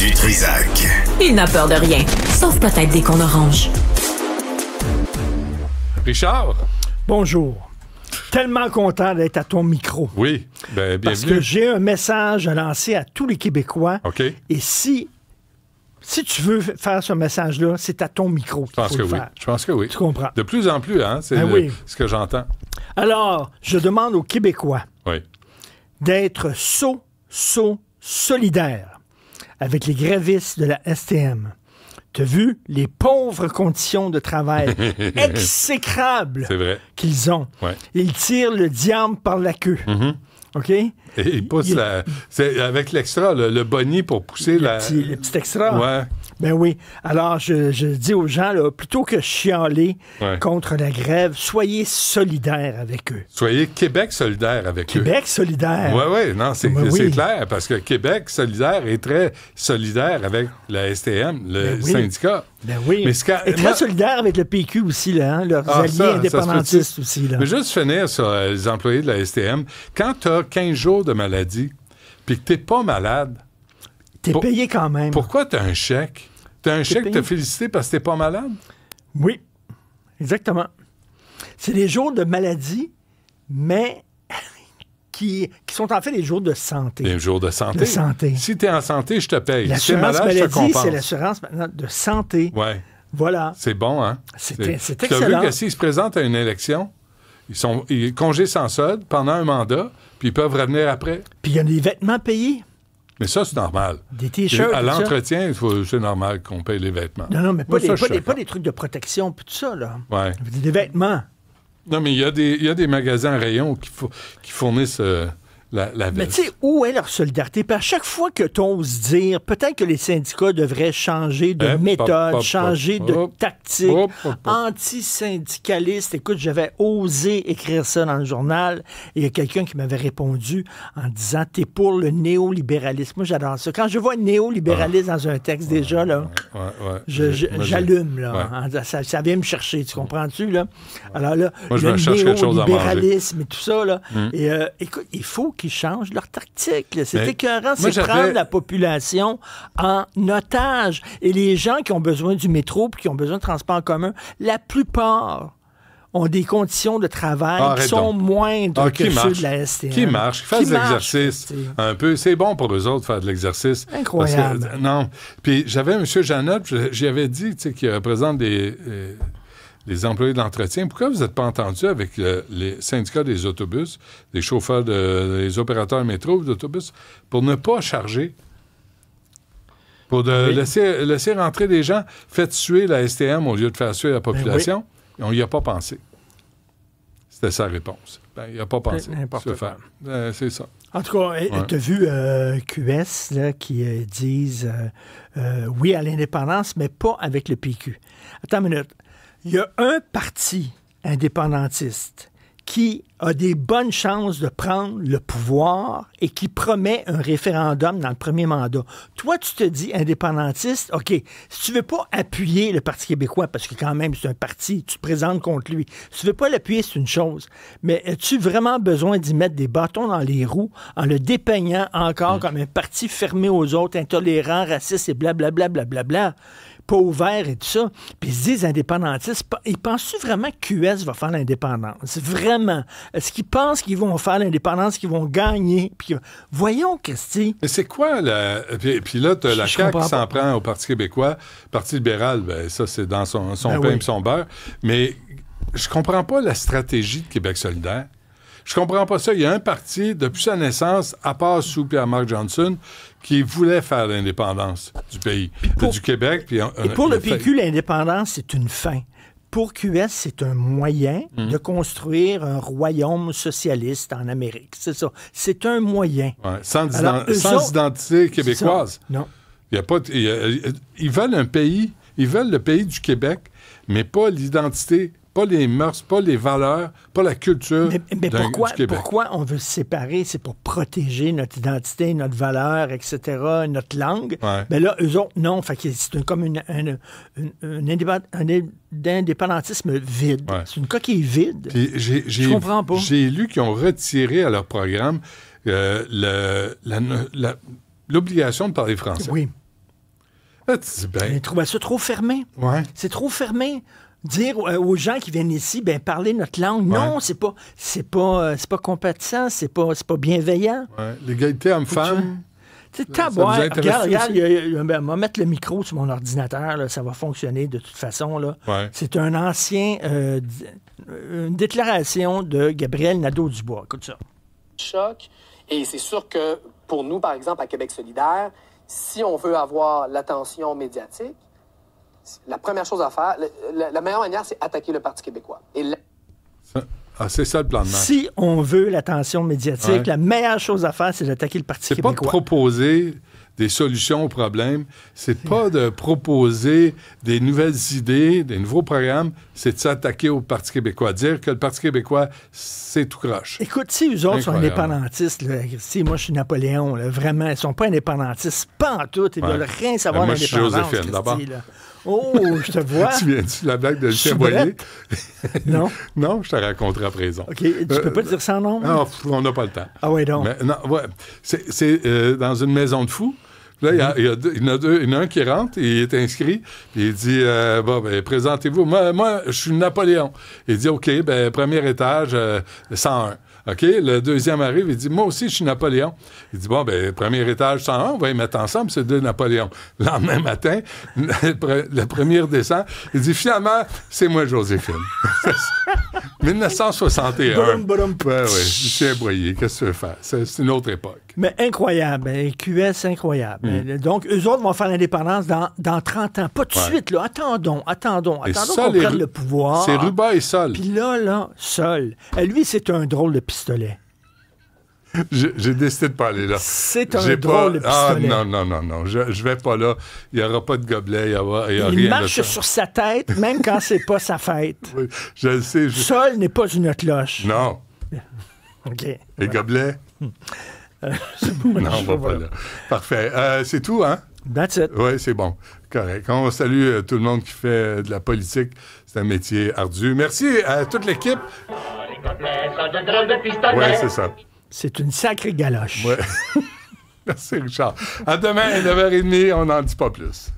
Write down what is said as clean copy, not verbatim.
Du Trizac. Il n'a peur de rien, sauf peut-être des qu'on orange. Richard. Bonjour. Tellement content d'être à ton micro. Oui, bienvenue. Parce que j'ai un message à lancer à tous les Québécois. OK. Et si tu veux faire ce message-là, c'est à ton micro qu'il faut le faire. Je pense que oui. Tu comprends? De plus en plus, hein? C'est ce que j'entends. Alors, je demande aux Québécois d'être solidaires avec les grévistes de la STM. T'as vu les pauvres conditions de travail exécrables qu'ils ont. Ouais. Ils tirent le diable par la queue. Mm-hmm. OK? Et ils poussent c'est avec l'extra, le boni pour pousser le petit extra. Ouais. Ben oui. Alors, je dis aux gens, là, plutôt que chialer contre la grève, soyez solidaires avec eux. Soyez Québec solidaire avec eux. Québec solidaire. Oui, non, c'est clair, parce que Québec solidaire est très solidaire avec la STM, le syndicat. Ben oui. Mais et très solidaire avec le PQ aussi, là, hein, leurs alliés indépendantistes aussi. Là. Mais juste finir sur les employés de la STM, quand tu as 15 jours de maladie, puis que tu n'es pas malade... T'es payé quand même. Pourquoi tu as un chèque? Tu as un chèque de félicité parce que tu n'es pas malade? Oui, exactement. C'est des jours de maladie, mais qui sont en fait des jours de santé. Des jours de santé? De santé. Si tu es en santé, je te paye. L'assurance si tu es malade, maladie, je te compense. c'est l'assurance maintenant de santé. Oui. Voilà. C'est bon, hein? C'est excellent. excellent. Tu as vu que s'ils se présentent à une élection, ils congés sans solde pendant un mandat, puis ils peuvent revenir après. Puis il y a des vêtements payés. Mais ça, c'est normal. Des t-shirts. À l'entretien, c'est normal qu'on paye les vêtements. Non, mais pas des trucs de protection, puis tout ça, là. Ouais. Des vêtements. Non, mais il y a des magasins à rayon qui fournissent la veste. Mais tu sais, où est leur solidarité? Puis à chaque fois que tu oses dire, peut-être que les syndicats devraient changer de méthode, changer de tactique, anti-syndicaliste. Écoute, j'avais osé écrire ça dans le journal et il y a quelqu'un qui m'avait répondu en disant, t'es pour le néolibéralisme. Moi, j'adore ça. Quand je vois néolibéralisme dans un texte déjà, là, j'allume, là. Ça vient me chercher, tu comprends-tu, là? Alors là, moi, le néolibéralisme et tout ça, là. Et écoute, il faut qu'ils changent leur tactique. C'est écœurant. C'est prendre la population en otage. Et les gens qui ont besoin du métro puis qui ont besoin de transport en commun, la plupart ont des conditions de travail qui sont moindres que ceux de la STM. Qui marchent, qui fassent de l'exercice un peu. C'est bon pour eux autres de faire de l'exercice. Incroyable. Parce que, non. Puis j'avais M. Janotte, j'y avais dit, qu'il représente les employés de l'entretien. Pourquoi vous n'êtes pas entendu avec les syndicats des autobus, des chauffeurs, des opérateurs métro d'autobus, pour ne pas charger, pour laisser rentrer des gens? Faites suer la STM au lieu de faire suer la population. On n'y a pas pensé. C'était sa réponse. Il n'a pas pensé. C'est ça. En tout cas, tu as vu QS là, qui disent oui à l'indépendance, mais pas avec le PQ. Attends une minute. Il y a un parti indépendantiste qui a des bonnes chances de prendre le pouvoir et qui promet un référendum dans le premier mandat. Toi, tu te dis indépendantiste, OK, si tu veux pas appuyer le Parti québécois, parce que quand même, c'est un parti, tu te présentes contre lui. Si tu veux pas l'appuyer, c'est une chose. Mais as-tu vraiment besoin d'y mettre des bâtons dans les roues en le dépeignant encore comme un parti fermé aux autres, intolérant, raciste et blablabla, blablabla, pas ouvert et tout ça? Puis ils se disent indépendantistes. Ils pensent-tu vraiment que QS va faire l'indépendance? Vraiment? Est-ce qu'ils pensent qu'ils vont faire l'indépendance, qu'ils vont gagner? Puis, voyons, Christy. Mais c'est quoi, puis là, tu as la CAQ qui s'en prend au Parti québécois. Parti libéral, ça, c'est dans son pain et son beurre. Mais je comprends pas la stratégie de Québec solidaire. Je comprends pas ça. Il y a un parti, depuis sa naissance, à part sous Pierre Marc Johnson, qui voulait faire l'indépendance du pays, du Québec. Et pour le PQ, l'indépendance, c'est une fin. Pour QS, c'est un moyen de construire un royaume socialiste en Amérique. C'est ça. C'est un moyen. Ouais, sans identité québécoise. Non. Ils veulent un pays, ils veulent le pays du Québec, mais pas l'identité, pas les mœurs, pas les valeurs, pas la culture du Québec. Pourquoi on veut se séparer? C'est pour protéger notre identité, notre valeur, etc., notre langue. Ouais. Mais là, eux autres, non. Fait que c'est comme un indépendantisme vide. Ouais. C'est une coquille vide. Puis je comprends pas. J'ai lu qu'ils ont retiré à leur programme l'obligation de parler français. Oui. Là, tu dis, ben, Ils trouvaient ça trop fermé. ouais. C'est trop fermé. Dire aux gens qui viennent ici, ben parler notre langue. Non, c'est pas compatissant, c'est pas bienveillant. Ouais. L'égalité homme-femme. C'est vous taboire. intéresse Regarde, aussi? on va mettre le micro sur mon ordinateur, là, ça va fonctionner de toute façon. Là. Ouais. C'est un ancien, une déclaration de Gabriel Nadeau-Dubois. Écoute ça. Choc. Et c'est sûr que pour nous, par exemple, à Québec solidaire, si on veut avoir l'attention médiatique, la première chose à faire, la meilleure manière, c'est attaquer le Parti québécois. C'est ça le plan de match. Si on veut l'attention médiatique, Ouais. la meilleure chose à faire, c'est d'attaquer le Parti C'est pas de québécois. proposer des solutions aux problèmes, c'est pas de proposer des nouvelles idées, des nouveaux programmes, c'est de s'attaquer au Parti québécois. Dire que le Parti québécois, c'est tout croche. Écoute, si eux autres sont Incroyable. indépendantistes, là, si moi je suis Napoléon, là, vraiment, ils sont pas indépendantistes, pas en tout, ils Ouais. veulent rien savoir Moi, je suis d'indépendance. Joséphine, d'abord. Christy, là. Oh, je te vois. Tu viens-tu de la blague de Je suis Lucien Boyer? Non? Non, je te raconterai à présent. OK, tu peux pas dire ça en nom? Non, on n'a pas le temps. Ah ouais, donc. Mais, non, ouais. C'est dans une maison de fous. Là, il y en a un qui rentre, et il est inscrit, puis il dit bon, ben, présentez-vous. Moi, je suis Napoléon. Il dit OK, ben, premier étage, 101. OK, le deuxième arrive, il dit moi aussi, je suis Napoléon. Il dit bon, ben, premier étage, 101, on va y mettre ensemble, c'est deux Napoléons. Le lendemain matin, le premier descend, il dit finalement, c'est moi, Joséphine. 1961. Boum, boum. Ouais, Lucien Boyer, qu'est-ce que tu veux faire? C'est une autre époque. Mais incroyable, QS, incroyable. Donc, eux autres vont faire l'indépendance dans 30 ans. Pas tout de suite, là. Attendons Et qu'on prenne le pouvoir. C'est Ruba et Sol. Puis là, Sol. Lui, c'est un drôle de pistolet. J'ai décidé de pas aller là. C'est un drôle de pistolet. Non. Je vais pas là. Il n'y aura pas de gobelet. Il y a rien Il de marche ça. sur sa tête, même quand c'est pas sa fête. Oui, je le sais. Sol n'est pas une cloche. Non. OK. Les gobelets? Non, on va pas là. Parfait. C'est tout, hein? That's it. Oui, c'est bon. Correct. On salue tout le monde qui fait de la politique. C'est un métier ardu. Merci à toute l'équipe. Oui, c'est ça. C'est une sacrée galoche. Ouais. Merci, Richard. À demain, à 9h30, on n'en dit pas plus.